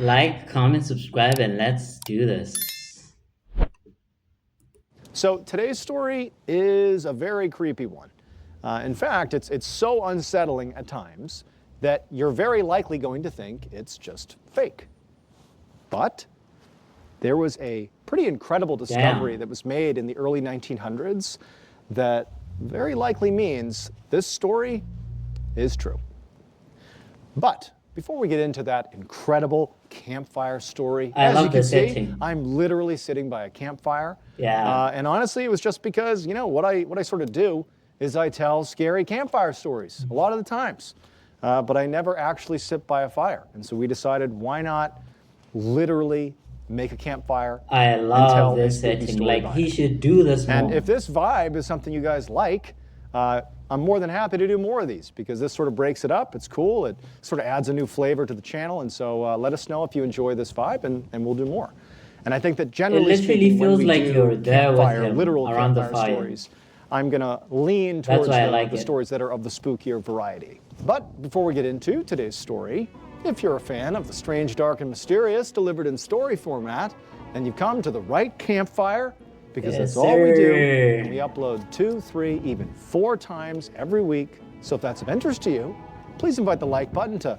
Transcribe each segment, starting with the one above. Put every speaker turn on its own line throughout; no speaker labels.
Like, comment, subscribe, and let's do this.
So today's story is a very creepy one. In fact, it's so unsettling at times that you're very likely going to think it's just fake. But there was a pretty incredible discovery that was made in the early 1900s that very likely means this story is true. But before we get into that incredible campfire story,
as you can see,
I'm literally sitting by a campfire.
Yeah.
And honestly, it was just because, what I sort of do is I tell scary campfire stories a lot of the times. But I never actually sit by a fire. And so we decided, why not literally make a campfire
and tell this setting. Like, he should do this more.
And if this vibe is something you guys like, I'm more than happy to do more of these because this sort of breaks it up. It's cool. It sort of adds a new flavor to the channel. And so let us know if you enjoy this vibe, and we'll do more. And I think that generally speaking, when we do campfire, literal campfire stories, I'm going to lean towards the stories that are of the spookier variety. But before we get into today's story, if you're a fan of the strange, dark, and mysterious delivered in story format, then you've come to the right campfire, because that's all we do. And we upload 2, 3, even 4 times every week. So if that's of interest to you, please invite the like button to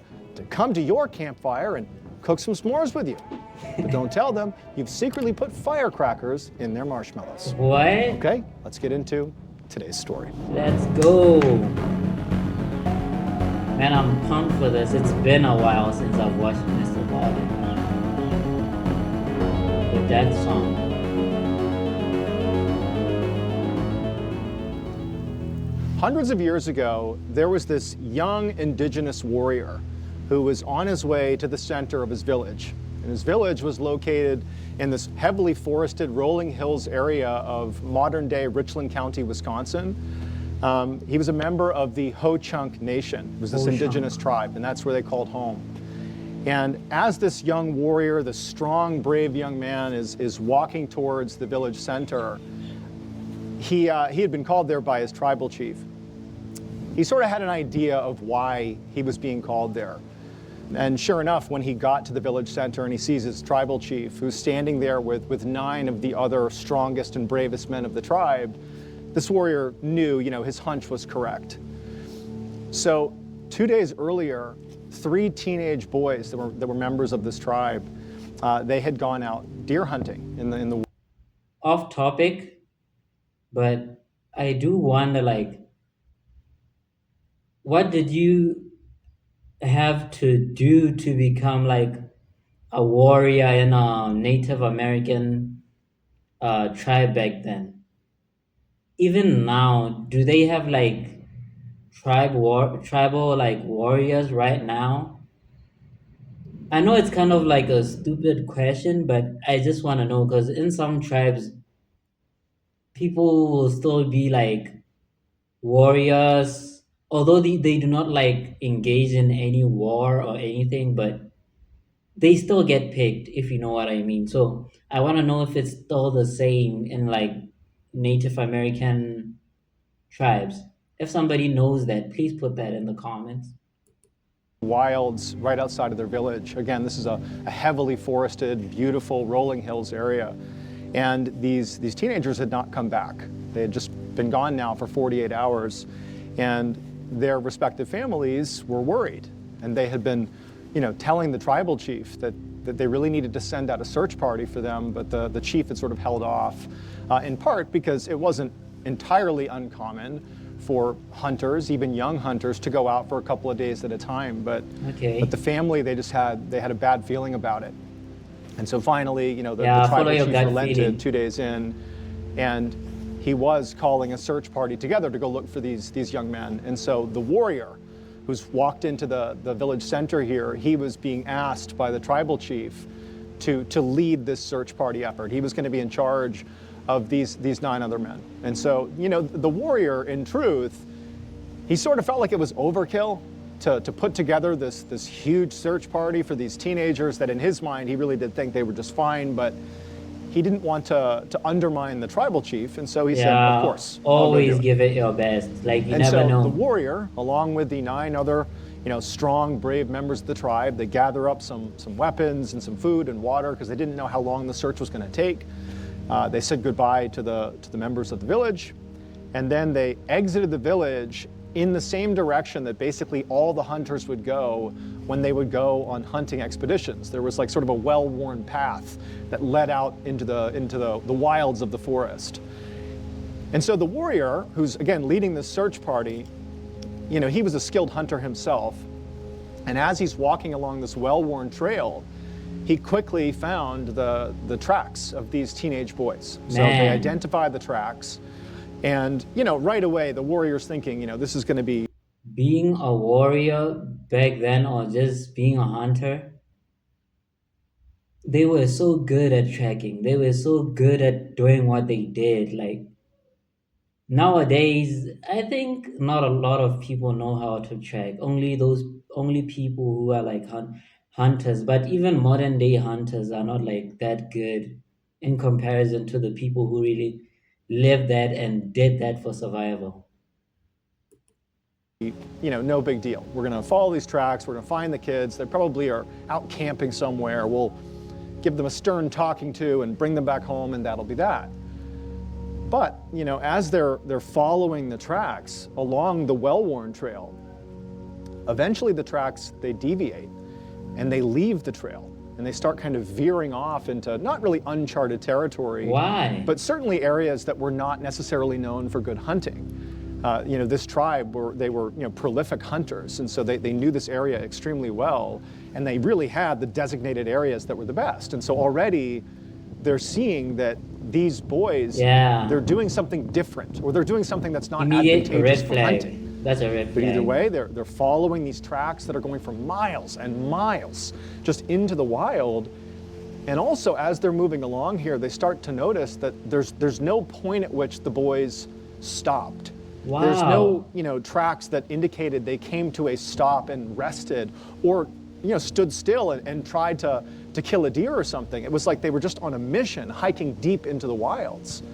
come to your campfire and cook some s'mores with you. But don't tell them you've secretly put firecrackers in their marshmallows.
What?
Okay, let's get into today's story.
Let's go. Man, I'm pumped for this. It's been a while since I've watched MrBallen. With that song.
Hundreds of years ago, there was this young indigenous warrior who was on his way to the center of his village. And his village was located in this heavily forested rolling hills area of modern-day Richland County, Wisconsin. He was a member of the Ho-Chunk Nation. It was this indigenous tribe, and that's where they called home. And as this young warrior, this strong, brave young man is walking towards the village center, he had been called there by his tribal chief. He sort of had an idea of why he was being called there. And sure enough, when he got to the village center and he sees his tribal chief, who's standing there with 9 of the other strongest and bravest men of the tribe, this warrior knew, his hunch was correct. So 2 days earlier, 3 teenage boys that were members of this tribe, they had gone out deer hunting in the.
Off topic, but I do wonder, what did you have to do to become a warrior in a Native American tribe back then? Even now, do they have tribal warriors right now? I know it's kind of like a stupid question, but I just want to know, because in some tribes, people will still be warriors, although they do not engage in any war or anything, but they still get picked, if you know what I mean. So I want to know if it's still the same in Native American tribes. If somebody knows that, please put that in the comments.
Wilds right outside of their village. Again, this is a heavily forested, beautiful rolling hills area. And these teenagers had not come back. They had just been gone now for 48 hours. And their respective families were worried. And they had been, telling the tribal chief that they really needed to send out a search party for them, but the chief had sort of held off, in part because it wasn't entirely uncommon for hunters, even young hunters, to go out for a couple of days at a time. But the family, they had a bad feeling about it. And so finally, the tribal chief relented 2 days in, and he was calling a search party together to go look for these young men. And so the warrior who's walked into the village center here, he was being asked by the tribal chief to lead this search party effort. He was going to be in charge of these 9 other men. And so, the warrior, in truth, he sort of felt like it was overkill to put together this huge search party for these teenagers that in his mind, he really did think they were just fine, but he didn't want to undermine the tribal chief, and so he said, of course,
always give it your best. You never know.
The warrior, along with the 9 other, strong, brave members of the tribe. They gather up some weapons and some food and water because they didn't know how long the search was going to take. They said goodbye to the members of the village, and then they exited the village in the same direction that basically all the hunters would go when they would go on hunting expeditions. There was like sort of a well-worn path that led out into the wilds of the forest. And so the warrior, who's again leading this search party, he was a skilled hunter himself. And as he's walking along this well-worn trail, he quickly found the tracks of these teenage boys. So they identified the tracks. And, right away, the warrior's thinking, this is going to be...
Being a warrior back then, or just being a hunter, they were so good at tracking. They were so good at doing what they did. Like, nowadays, I think not a lot of people know how to track. Only people who are like hunters. But even modern day hunters are not like that good in comparison to the people who really lived that and did that for survival.
No big deal. We're going to follow these tracks. We're going to find the kids. They probably are out camping somewhere. We'll give them a stern talking to and bring them back home, and that'll be that. But, as they're following the tracks along the well-worn trail, eventually the tracks, they deviate and they leave the trail and they start kind of veering off into not really uncharted territory.
Why?
But certainly areas that were not necessarily known for good hunting. This tribe they were prolific hunters, and so they knew this area extremely well, and they really had the designated areas that were the best. And so already they're seeing that these boys, they're doing something different, or they're doing something that's not advantageous for hunting.
That's a red flag.
But either way, they're following these tracks that are going for miles and miles just into the wild. And also, as they're moving along here, they start to notice that there's no point at which the boys stopped.
Wow.
There's no, tracks that indicated they came to a stop and rested, or, stood still and tried to kill a deer or something. It was like they were just on a mission, hiking deep into the wilds.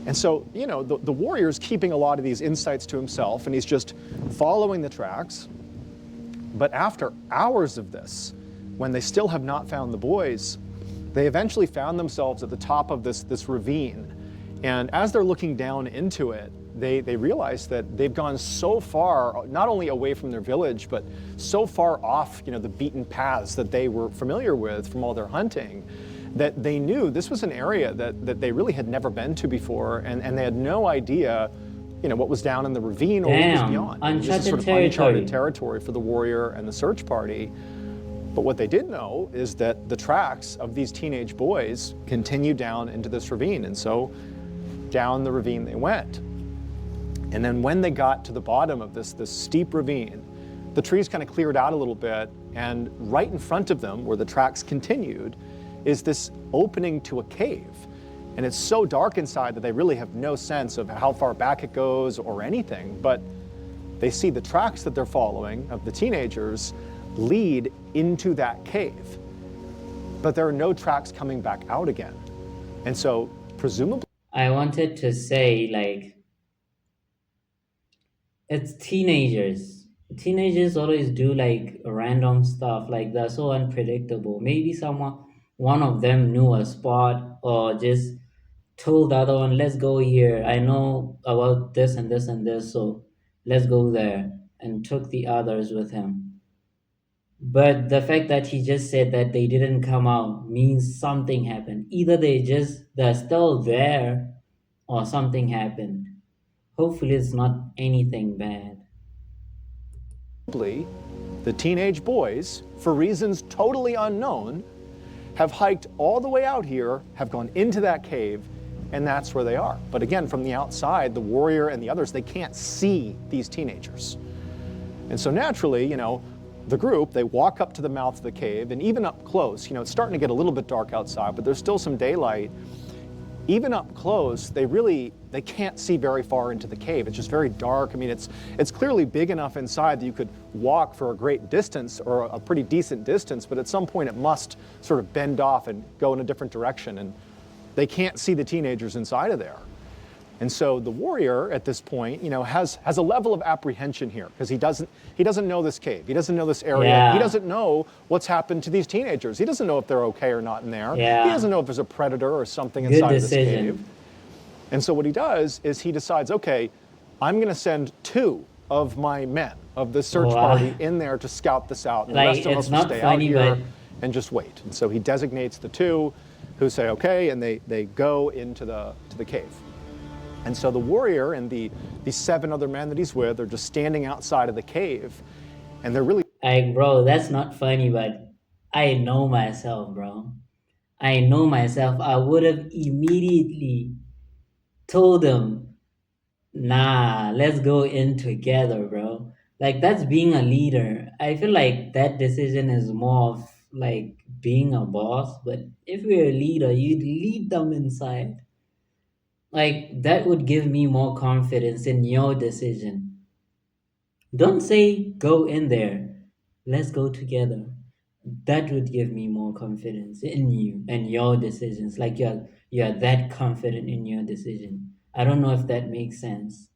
And so, the warrior's keeping a lot of these insights to himself, and he's just following the tracks. But after hours of this, when they still have not found the boys, they eventually found themselves at the top of this ravine. And as they're looking down into it, they realize that they've gone so far, not only away from their village, but so far off, the beaten paths that they were familiar with from all their hunting, that they knew this was an area that they really had never been to before, and they had no idea, what was down in the ravine or what was beyond. This is sort of uncharted territory for the warrior and the search party. But what they did know is that the tracks of these teenage boys continued down into this ravine, and so down the ravine they went. And then when they got to the bottom of this steep ravine, the trees kind of cleared out a little bit, and right in front of them, where the tracks continued, is this opening to a cave. And it's so dark inside that they really have no sense of how far back it goes or anything, but they see the tracks that they're following of the teenagers lead into that cave. But there are no tracks coming back out again. And so presumably...
I wanted to say, like, it's teenagers. Teenagers always do like random stuff, like they're so unpredictable. Maybe one of them knew a spot, or just told the other one, let's go here. I know about this and this and this, so let's go there, and took the others with him. But the fact that he just said that they didn't come out means something happened. Either they're still there, or something happened. Hopefully it's not anything bad.
The teenage boys, for reasons totally unknown, have hiked all the way out here, have gone into that cave, and that's where they are. But again, from the outside, the warrior and the others, they can't see these teenagers. And so naturally, the group, they walk up to the mouth of the cave, and even up close, it's starting to get a little bit dark outside, but there's still some daylight. Even up close, they can't see very far into the cave. It's just very dark. I mean, it's clearly big enough inside that you could walk for a great distance, or a pretty decent distance, but at some point it must sort of bend off and go in a different direction, and they can't see the teenagers inside of there. And so the warrior at this point, has a level of apprehension here because he doesn't know this cave. He doesn't know this area. He
Yeah.
doesn't know what's happened to these teenagers. He doesn't know if they're okay or not in there. He
Yeah.
doesn't know if there's a predator or something
Good
inside of this cave.
decision.
And so what he does is he decides, okay, I'm going to send 2 of my men of the search
Wow.
party in there to scout this out. And the
Like,
rest of
it's
us will
not
stay out
funny,
here
but
and just wait. And so he designates the 2 who say, okay, and they go into the cave. And so the warrior and these 7 other men that he's with are just standing outside of the cave, and they're really
like, bro, that's not funny, but I know myself, bro. I know myself. I would have immediately told them, nah, let's go in together, bro. Like, that's being a leader. I feel like that decision is more of like being a boss, but if you're a leader, you'd lead them inside. Like, that would give me more confidence in your decision. Don't say go in there. Let's go together. That would give me more confidence in you and your decisions. Like, you're that confident in your decision. I don't know if that makes sense.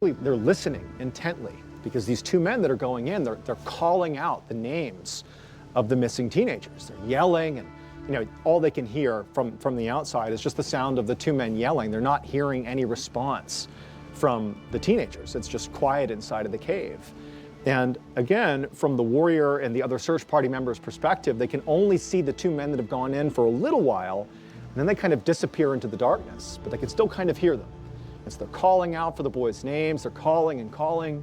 they're listening intently because these 2 men that are going in, they're calling out the names of the missing teenagers. They're yelling, and all they can hear from the outside is just the sound of the 2 men yelling. They're not hearing any response from the teenagers. It's just quiet inside of the cave. And again, from the warrior and the other search party members' perspective, they can only see the 2 men that have gone in for a little while, and then they kind of disappear into the darkness, but they can still kind of hear them. And so they're calling out for the boys' names, they're calling and calling.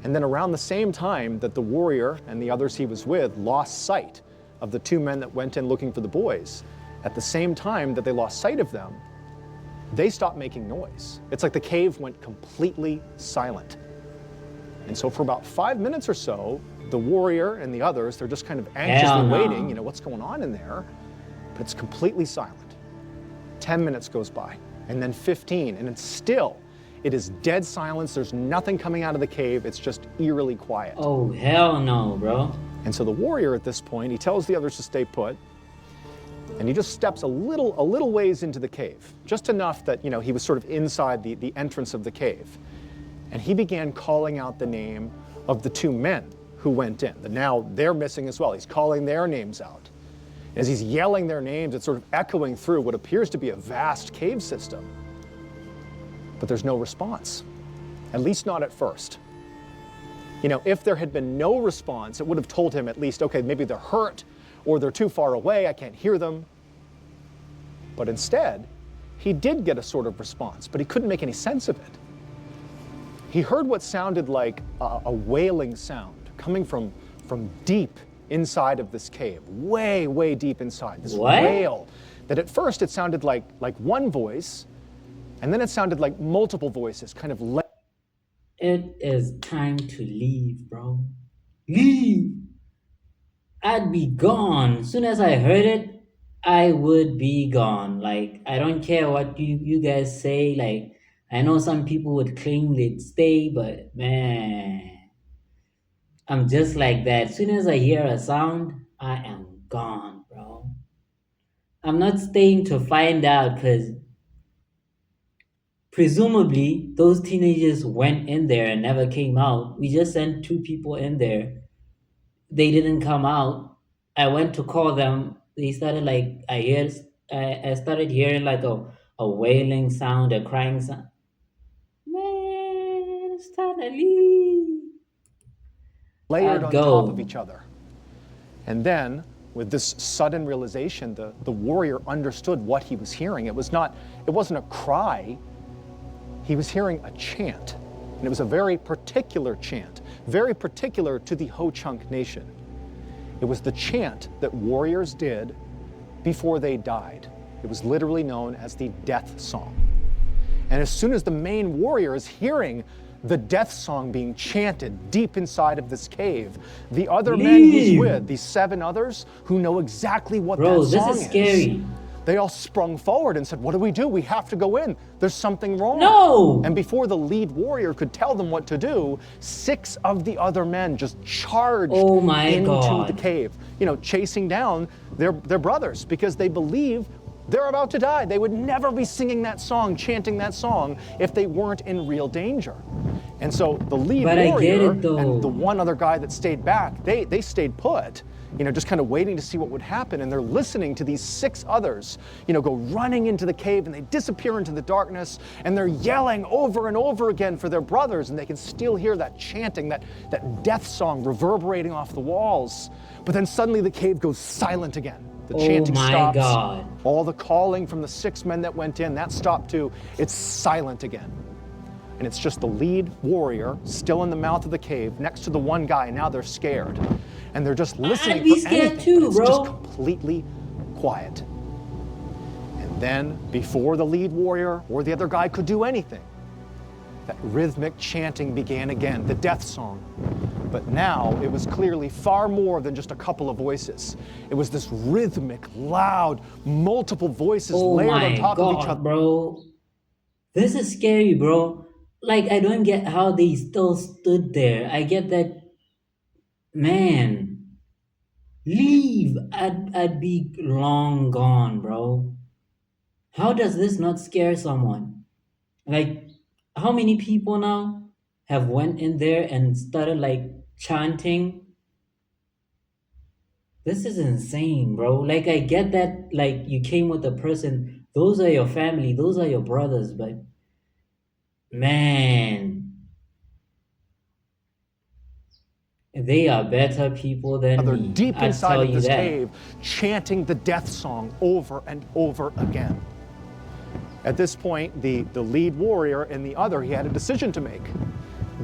And then around the same time that the warrior and the others he was with lost sight of the 2 men that went in looking for the boys, at the same time that they lost sight of them, they stopped making noise. It's like the cave went completely silent. And so for about 5 minutes or so, the warrior and the others, they're just kind of anxiously
Hell no.
waiting, what's going on in there? But it's completely silent. 10 minutes goes by, and then 15, and it is dead silence. There's nothing coming out of the cave. It's just eerily quiet.
Oh, hell no, bro.
And so the warrior at this point, he tells the others to stay put, and he just steps a little ways into the cave, just enough that he was sort of inside the entrance of the cave. And he began calling out the name of the 2 men who went in. Now they're missing as well. He's calling their names out. As he's yelling their names, it's sort of echoing through what appears to be a vast cave system. But there's no response, at least not at first. If there had been no response, it would have told him at least, okay, maybe they're hurt or they're too far away, I can't hear them. But instead, he did get a sort of response, but he couldn't make any sense of it. He heard what sounded like a wailing sound coming from deep inside of this cave, way, way deep inside. This
What?
wail that at first it sounded like one voice, and then it sounded like multiple voices, kind of
It is time to leave, bro. Leave! I'd be gone. Soon as I heard it, I would be gone. Like, I don't care what you guys say. Like, I know some people would claim they'd stay, but man, I'm just like that. Soon as I hear a sound, I am gone, bro. I'm not staying to find out because presumably those teenagers went in there and never came out. We just sent 2 people in there. They didn't come out. I went to call them. They started like I started hearing like a wailing sound, a crying sound. Man, it's time to leave.
layered
I'd
on
go.
top of each other. And then, with this sudden realization, the warrior understood what he was hearing. It wasn't a cry. He was hearing a chant. And it was a very particular chant, very particular to the Ho-Chunk Nation. It was the chant that warriors did before they died. It was literally known as the death song. And as soon as the main warrior is hearing the death song being chanted deep inside of this cave, the other men he's with, these 7 others who know exactly what
Bro,
that
this
song
is scary.
they all sprung forward and said, "What do? We have to go in. There's something wrong."
No!
And before the lead warrior could tell them what to do, 6 of the other men just charged
Oh my
into
God.
the cave, chasing down their brothers because they believe They're about to die. They would never be singing that song, chanting that song, if they weren't in real danger. And so the lead
But I get
warrior
it
and the
though.
one other guy that stayed back, they stayed put, just kind of waiting to see what would happen. And they're listening to these 6 others, go running into the cave, and they disappear into the darkness, and they're yelling over and over again for their brothers, and they can still hear that chanting, that death song reverberating off the walls. But then suddenly the cave goes silent again. The
Oh
chanting
my
stops.
God.
All the calling from the 6 men that went in, that stopped too. It's silent again. And it's just the lead warrior still in the mouth of the cave next to the one guy. Now they're scared. And they're just listening
I'd be
for
scared
anything,
too,
but it's
bro.
just completely quiet. And then, before the lead warrior or the other guy could do anything, that rhythmic chanting began again, the death song. But now it was clearly far more than just a couple of voices. It was this rhythmic, loud, multiple voices
Oh
layered on
my
top of each
God,
other.
bro. This is scary, bro. Like, I don't get how they still stood there. I get that, man. Leave. I'd be long gone, bro. How does this not scare someone? Like, how many people now have went in there and started like chanting? This is insane, bro. Like, I get that, like, you came with a person, those are your family, those are your brothers, but man, they are better people than
They're
me.
deep
I
inside
tell
of
you
this
that.
cave, chanting the death song over and over again. At this point, the lead warrior and the other, he had a decision to make.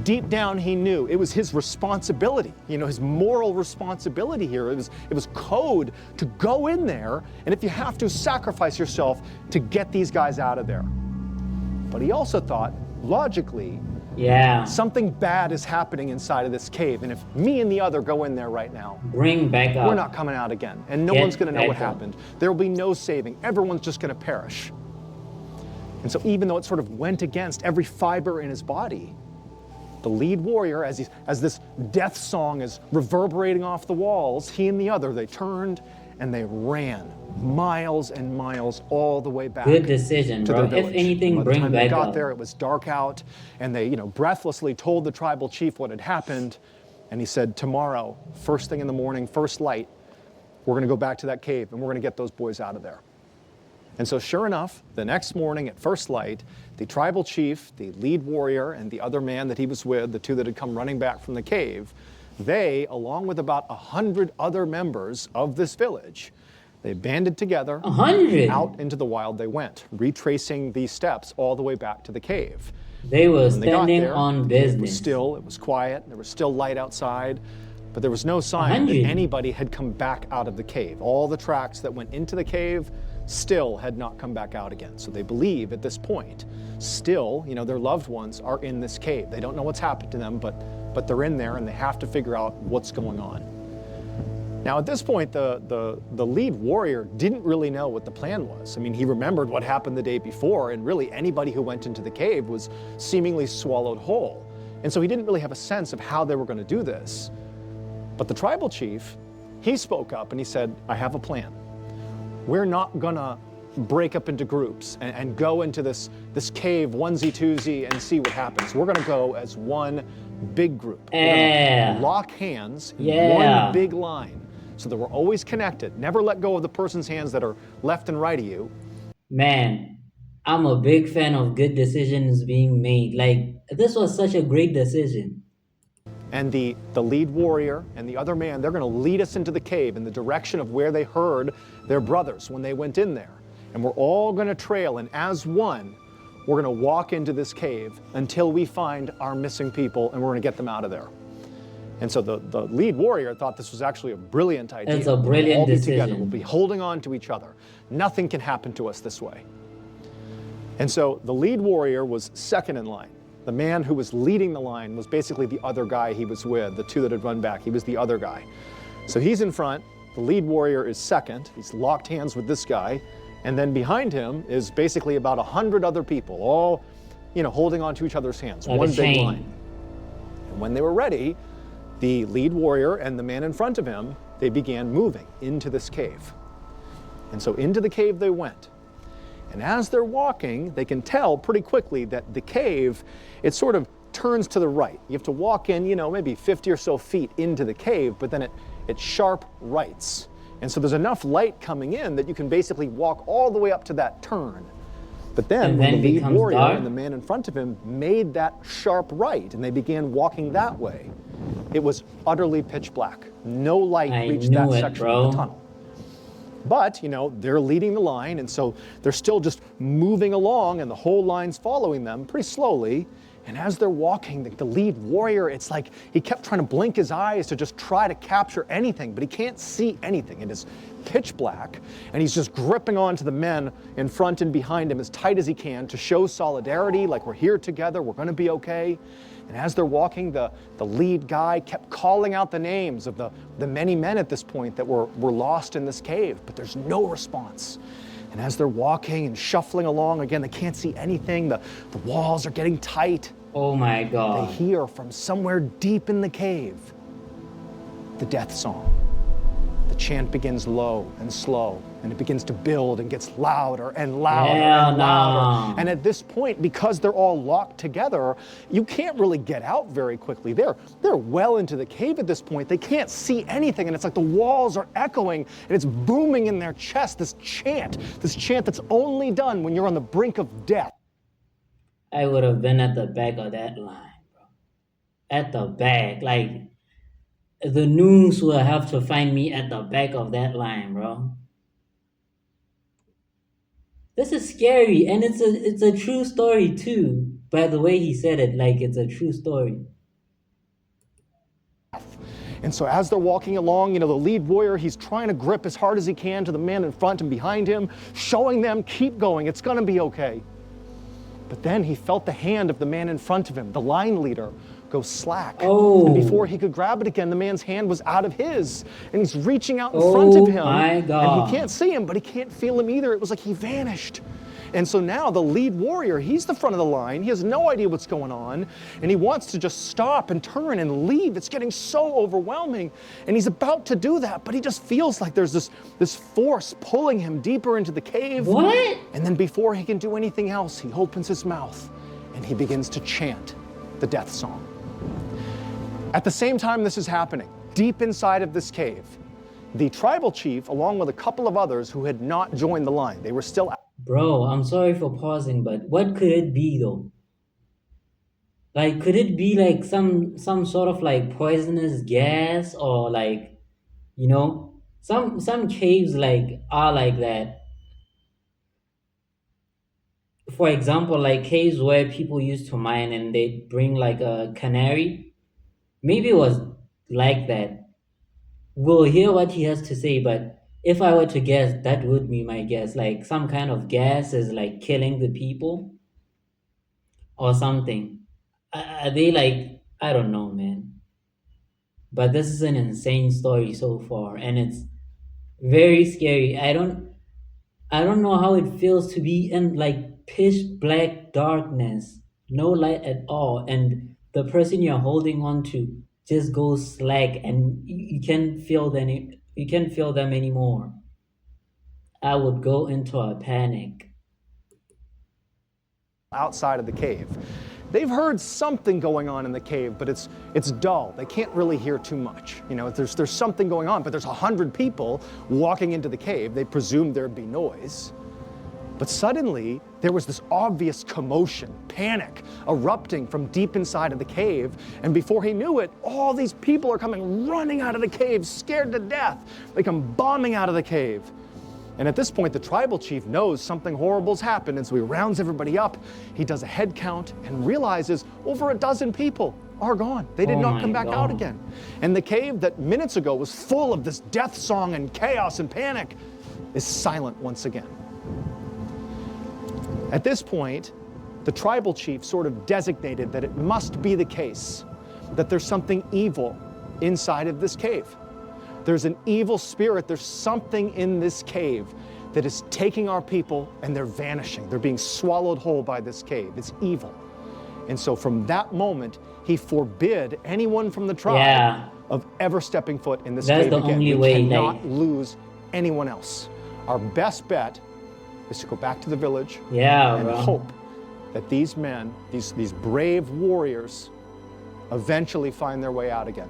Deep down, he knew it was his responsibility, his moral responsibility here. It was code to go in there, and if you have to, sacrifice yourself to get these guys out of there. But he also thought, logically,
Yeah.
something bad is happening inside of this cave, and if me and the other go in there right now,
Bring back up.
we're not coming out again, and no
Get
one's going to know what
back up.
happened. There will be no saving. Everyone's just going to perish. And so even though it sort of went against every fiber in his body, the lead warrior, as this death song is reverberating off the walls, he and the other, they turned and they ran miles and miles all the way back.
Good decision,
to
bro.
their
If
village.
anything,
By the
bring
time they
back
got
up.
there, it was dark out, and they, breathlessly told the tribal chief what had happened. And he said, tomorrow, first thing in the morning, first light, we're going to go back to that cave and we're going to get those boys out of there. And so sure enough, the next morning at first light, the tribal chief, the lead warrior, and the other man that he was with, the 2 that had come running back from the cave, they, along with about 100 other members of this village, they banded together.
100.
Out into the wild they went, retracing these steps all the way back to the cave.
They were
When they got
standing
there,
on
the cave was
business.
still, it was quiet, there was still light outside, but there was no sign that
100.
anybody had come back out of the cave. All the tracks that went into the cave still had not come back out again. So they believe at this point, still, their loved ones are in this cave. They don't know what's happened to them, but they're in there and they have to figure out what's going on. Now at this point, the lead warrior didn't really know what the plan was. I mean, he remembered what happened the day before, and really anybody who went into the cave was seemingly swallowed whole. And so he didn't really have a sense of how they were going to do this. But the tribal chief, he spoke up and he said, I have a plan. We're not gonna break up into groups and go into this cave onesie-twosie and see what happens. We're gonna go as one big group. We're gonna lock hands in one big line so that we're always connected. Never let go of the person's hands that are left and right of you.
Man, I'm a big fan of good decisions being made. Like, this was such a great decision.
And the lead warrior and the other man, they're going to lead us into the cave in the direction of where they heard their brothers when they went in there. And we're all going to trail, and as one, we're going to walk into this cave until we find our missing people, and we're going to get them out of there. And so the lead warrior thought this was actually a brilliant idea.
It's a brilliant
we'll all be
decision.
together. We'll be holding on to each other. Nothing can happen to us this way. And so the lead warrior was second in line. The man who was leading the line was basically the other guy he was with, the 2 that had run back. He was the other guy. So he's in front. The lead warrior is second. He's locked hands with this guy. And then behind him is basically about 100 other people, all, holding on to each other's hands.
Like
one
a
big
chain.
line. And when they were ready, the lead warrior and the man in front of him, they began moving into this cave. And so into the cave they went. And as they're walking, they can tell pretty quickly that the cave, it sort of turns to the right. You have to walk in, maybe 50 or so feet into the cave, but then it sharp rights. And so there's enough light coming in that you can basically walk all the way up to that turn. But then when the lead warrior and the man in front of him made that sharp right and they began walking that way, it was utterly pitch black. No light reached that section of the tunnel. But, they're leading the line, and so they're still just moving along, and the whole line's following them pretty slowly. And as they're walking, the lead warrior, it's like he kept trying to blink his eyes to just try to capture anything, but he can't see anything. It is pitch black, and he's just gripping onto the men in front and behind him as tight as he can to show solidarity, like we're here together, we're going to be okay. And as they're walking, the lead guy kept calling out the names of the many men at this point that were lost in this cave, but there's no response. And as they're walking and shuffling along, again, they can't see anything. The walls are getting tight.
Oh my God.
They hear from somewhere deep in the cave the death song. The chant begins low and slow, and it begins to build and gets louder and louder and louder. And at this point, because they're all locked together, you can't really get out very quickly. They're well into the cave at this point. They can't see anything, and it's like the walls are echoing, and it's booming in their chest, this chant that's only done when you're on the brink of death.
I would have been at the back of that line, bro. At the back. Like, the news will have to find me at the back of that line, bro. This is scary, and it's a true story too. By the way he said it, like it's a true story.
And so as they're walking along, the lead warrior, he's trying to grip as hard as he can to the man in front and behind him, showing them, keep going, it's gonna be okay. But then he felt the hand of the man in front of him, the line leader, go slack.
Oh.
And before he could grab it again, the man's hand was out of his. And he's reaching out in front of him.
Oh my God.
And he can't see him, but he can't feel him either. It was like he vanished. And so now the lead warrior, he's the front of the line. He has no idea what's going on. And he wants to just stop and turn and leave. It's getting so overwhelming. And he's about to do that, but he just feels like there's this force pulling him deeper into the cave.
What?
And then before he can do anything else, he opens his mouth and he begins to chant the death song. At the same time this is happening, deep inside of this cave, the tribal chief, along with a couple of others who had not joined the line, they were still out.
Bro, I'm sorry for pausing, but what could it be though? Like, could it be like some sort of like poisonous gas, or like, some caves like are like that. For example, like caves where people used to mine and they bring like a canary. Maybe it was like that. We'll hear what he has to say, but if I were to guess, that would be my guess. Like some kind of gas is like killing the people or something. Are they like, I don't know, man. But this is an insane story so far, and it's very scary. I don't know how it feels to be in like pitch black darkness, no light at all, and the person you're holding on to just goes slack, and you can't feel them. You can't feel them anymore. I would go into a panic.
Outside of the cave. They've heard something going on in the cave, but it's dull. They can't really hear too much. There's something going on, but there's 100 people walking into the cave. They presumed there'd be noise. But suddenly, there was this obvious commotion, panic, erupting from deep inside of the cave. And before he knew it, all these people are coming running out of the cave, scared to death. They come bombing out of the cave. And at this point, the tribal chief knows something horrible's happened, and so he rounds everybody up. He does a head count and realizes over a dozen people are gone. They did not come back out again. And the cave that minutes ago was full of this death song and chaos and panic is silent once again. At this point, the tribal chief sort of designated that it must be the case that there's something evil inside of this cave. There's an evil spirit, there's something in this cave that is taking our people and they're vanishing. They're being swallowed whole by this cave. It's evil. And so from that moment, he forbid anyone from the tribe of ever stepping foot in this cave again.
That's the only
we
way.
cannot lose anyone else. Our best bet is to go back to the village
Yeah,
and
bro.
hope that these men, these brave warriors, eventually find their way out again.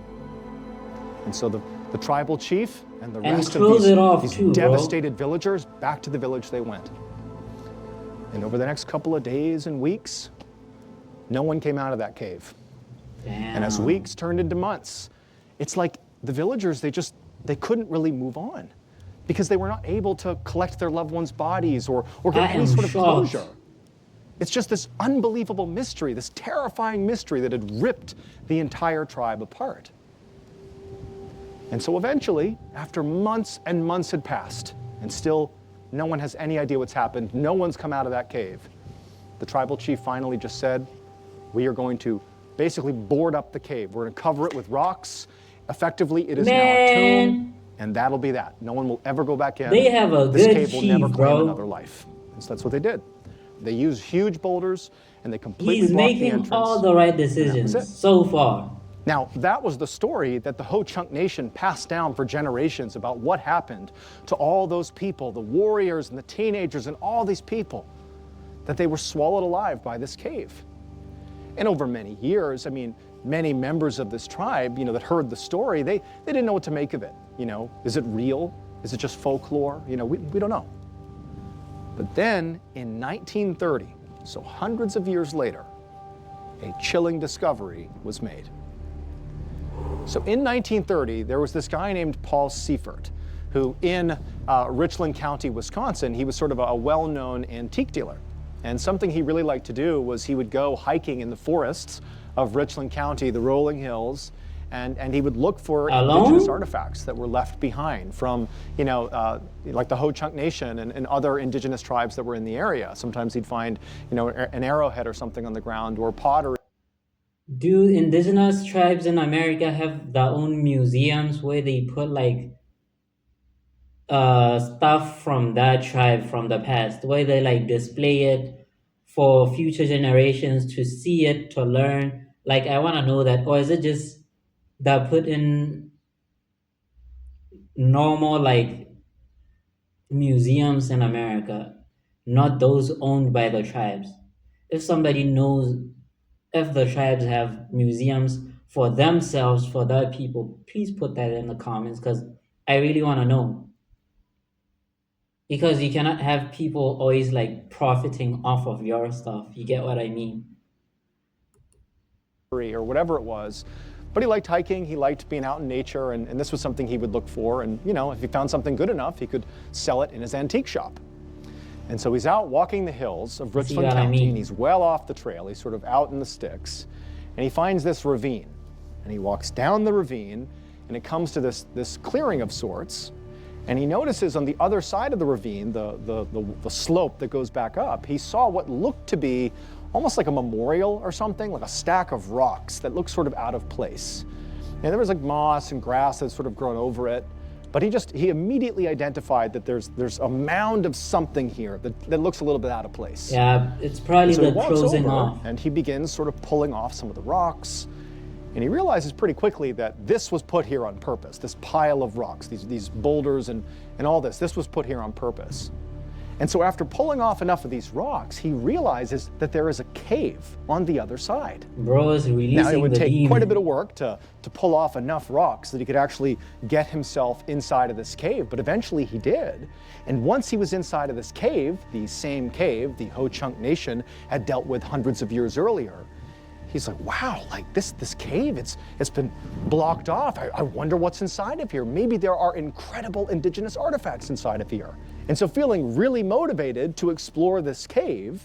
And so the tribal chief and the
And
rest of
close it off
these
too, bro.
devastated villagers, back to the village they went. And over the next couple of days and weeks, no one came out of that cave.
Damn.
And as weeks turned into months, it's like the villagers, they couldn't really move on because they were not able to collect their loved ones' bodies or get any sort of closure. It's just this unbelievable mystery, this terrifying mystery that had ripped the entire tribe apart. And so eventually, after months and months had passed, and still no one has any idea what's happened, no one's come out of that cave, the tribal chief finally just said, we are going to basically board up the cave. We're going to cover it with rocks. Effectively, it is now a tomb, and that'll be that. No one will ever go back in.
They have a
this
good
cave will
chief,
never claim
bro.
another life. And so that's what they did. They used huge boulders, and they completely
He's
blocked the
making
entrance.
all the right
And that was
decisions
it.
so far.
Now, that was the story that the Ho-Chunk Nation passed down for generations about what happened to all those people, the warriors and the teenagers and all these people, that they were swallowed alive by this cave. And over many years, I mean, many members of this tribe, that heard the story, they didn't know what to make of it. Is it real? Is it just folklore? We don't know. But then in 1930, so hundreds of years later, a chilling discovery was made. So in 1930, there was this guy named Paul Seifert, who in Richland County, Wisconsin, he was sort of a well-known antique dealer. And something he really liked to do was he would go hiking in the forests of Richland County, the rolling hills, and he would look for indigenous artifacts that were left behind from, like the Ho-Chunk Nation and other indigenous tribes that were in the area. Sometimes he'd find, an arrowhead or something on the ground or pottery.
Do indigenous tribes in America have their own museums where they put like stuff from that tribe from the past, where they like display it for future generations to see it, to learn? Like, I want to know that. Or is it just that put in normal like museums in America, not those owned by the tribes? If somebody knows if the tribes have museums for themselves, for their people, please put that in the comments, because I really want to know. Because you cannot have people always like profiting off of your stuff. You get what I mean?
Or whatever it was. But he liked hiking, he liked being out in nature, and this was something he would look for. And, if he found something good enough, he could sell it in his antique shop. And so he's out walking the hills of Richland County, and he's well off the trail. He's sort of out in the sticks, and he finds this ravine. And he walks down the ravine, and it comes to this clearing of sorts. And he notices on the other side of the ravine, the slope that goes back up, he saw what looked to be almost like a memorial or something, like a stack of rocks that looked sort of out of place. And there was like moss and grass that had sort of grown over it. But he immediately identified that there's a mound of something here that looks a little bit out of place.
Yeah, it's probably
so
the
he walks
closing
over,
off.
and he begins sort of pulling off some of the rocks. And he realizes pretty quickly that this was put here on purpose, this pile of rocks, these boulders and all this was put here on purpose. And so after pulling off enough of these rocks, he realizes that there is a cave on the other side.
Bro is releasing
Now, it would take
demon.
quite a bit of work to pull off enough rocks that he could actually get himself inside of this cave, but eventually he did. And once he was inside of this cave, the same cave the Ho-Chunk Nation had dealt with hundreds of years earlier, he's like, wow, like this cave, it's been blocked off. I wonder what's inside of here. Maybe there are incredible indigenous artifacts inside of here. And so feeling really motivated to explore this cave,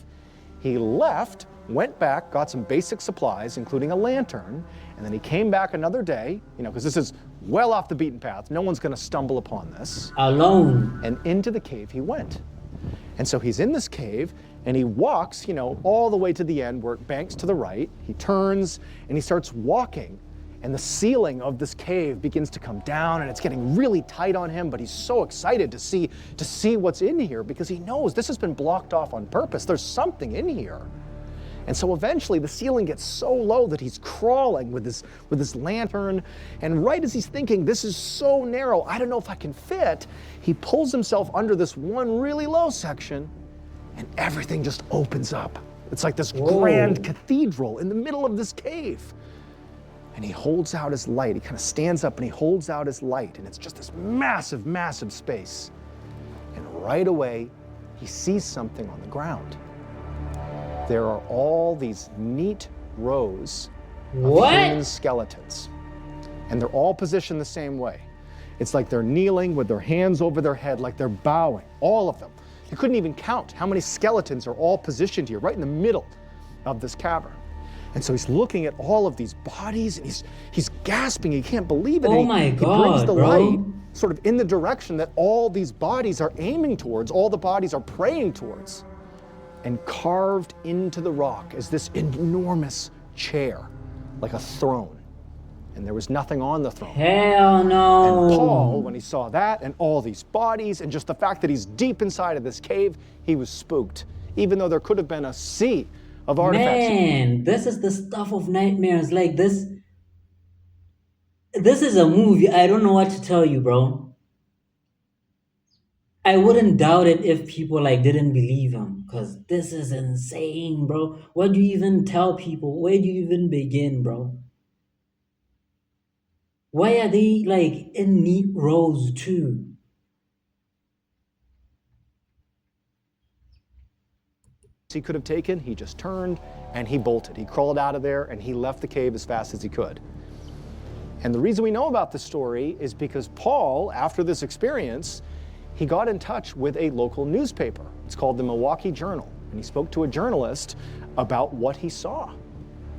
he left, went back, got some basic supplies, including a lantern, and then he came back another day, because this is well off the beaten path. No one's gonna stumble upon this.
Alone.
And into the cave he went. And so he's in this cave, and he walks, all the way to the end where it banks to the right. He turns, and he starts walking. And the ceiling of this cave begins to come down, and it's getting really tight on him, but he's so excited to see what's in here because he knows this has been blocked off on purpose. There's something in here. And so eventually the ceiling gets so low that he's crawling with his lantern. And right as he's thinking, this is so narrow, I don't know if I can fit, he pulls himself under this one really low section and everything just opens up. It's like this grand cathedral in the middle of this cave. And he holds out his light. He kind of stands up and he holds out his light. And it's just this massive, massive space. And right away, he sees something on the ground. There are all these neat rows of human skeletons. And they're all positioned the same way. It's like they're kneeling with their hands over their head, like they're bowing, all of them. You couldn't even count how many skeletons are all positioned here, right in the middle of this cavern. And so he's looking at all of these bodies, and he's gasping. He can't believe it.
Oh my God,
he brings the
bro.
light sort of in the direction that all these bodies are aiming towards, all the bodies are praying towards. And carved into the rock is this enormous chair, like a throne. And there was nothing on the throne.
Hell no.
And Paul, when he saw that and all these bodies and just the fact that he's deep inside of this cave, he was spooked, even though there could have been a sea of artifacts.
Man, this is the stuff of nightmares. Like this is a movie. I don't know what to tell you, bro. I wouldn't doubt it if people like didn't believe him, because this is insane, bro. What do you even tell people? Where do you even begin, bro? Why are they like in neat rows too?
He could have taken, he just turned and he bolted. He crawled out of there and he left the cave as fast as he could. And the reason we know about this story is because Paul, after this experience, he got in touch with a local newspaper. It's called the Milwaukee Journal. And he spoke to a journalist about what he saw.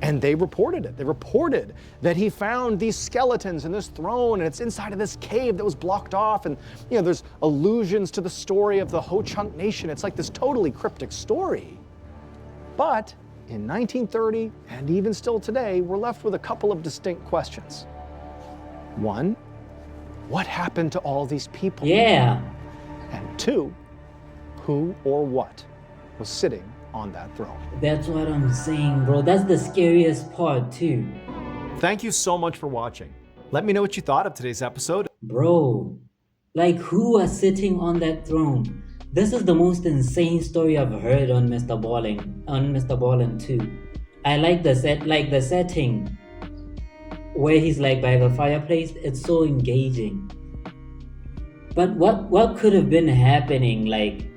And they reported it. They reported that he found these skeletons in this throne, and it's inside of this cave that was blocked off. And you know, there's allusions to the story of the Ho-Chunk Nation. It's like this totally cryptic story. But in 1930, and even still today, we're left with a couple of distinct questions. One, what happened to all these people?
Yeah.
And two, who or what was sitting on that throne?
That's what I'm saying, bro. That's the scariest part too.
Thank you so much for watching. Let me know what you thought of today's episode.
Bro, like who was sitting on that throne? This is the most insane story I've heard on MrBallen 2. I like the setting where he's like by the fireplace. It's so engaging. But what could have been happening? Like,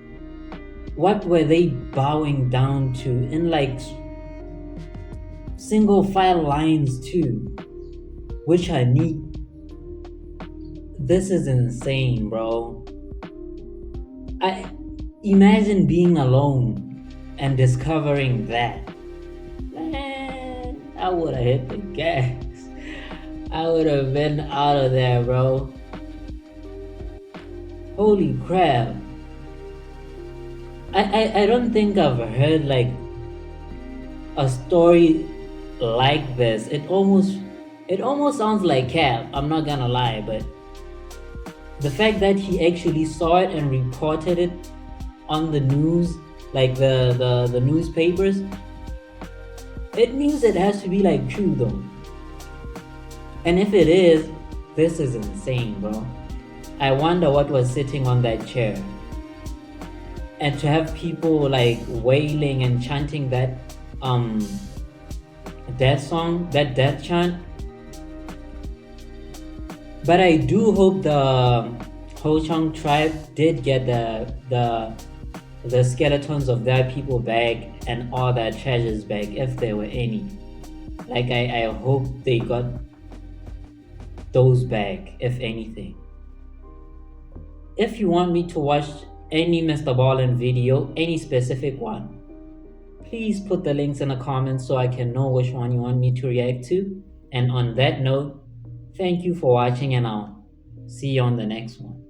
what were they bowing down to in like single file lines too, which are neat. This is insane, bro. I imagine being alone and discovering that. Man, I would have hit the gas. I would have been out of there, bro. Holy crap. I don't think I've heard like a story like this. It almost sounds like cap, I'm not gonna lie, but the fact that he actually saw it and reported it on the news, like the newspapers, it means it has to be like true though. And if it is, this is insane, bro. I wonder what was sitting on that chair. And to have people like wailing and chanting that death song, that death chant. But I do hope the Ho-Chunk tribe did get the skeletons of their people back and all their treasures back, if there were any. Like I hope they got those back, if anything. If you want me to watch any MrBallen video, any specific one, please put the links in the comments so I can know which one you want me to react to. And on that note, thank you for watching, and I'll see you on the next one.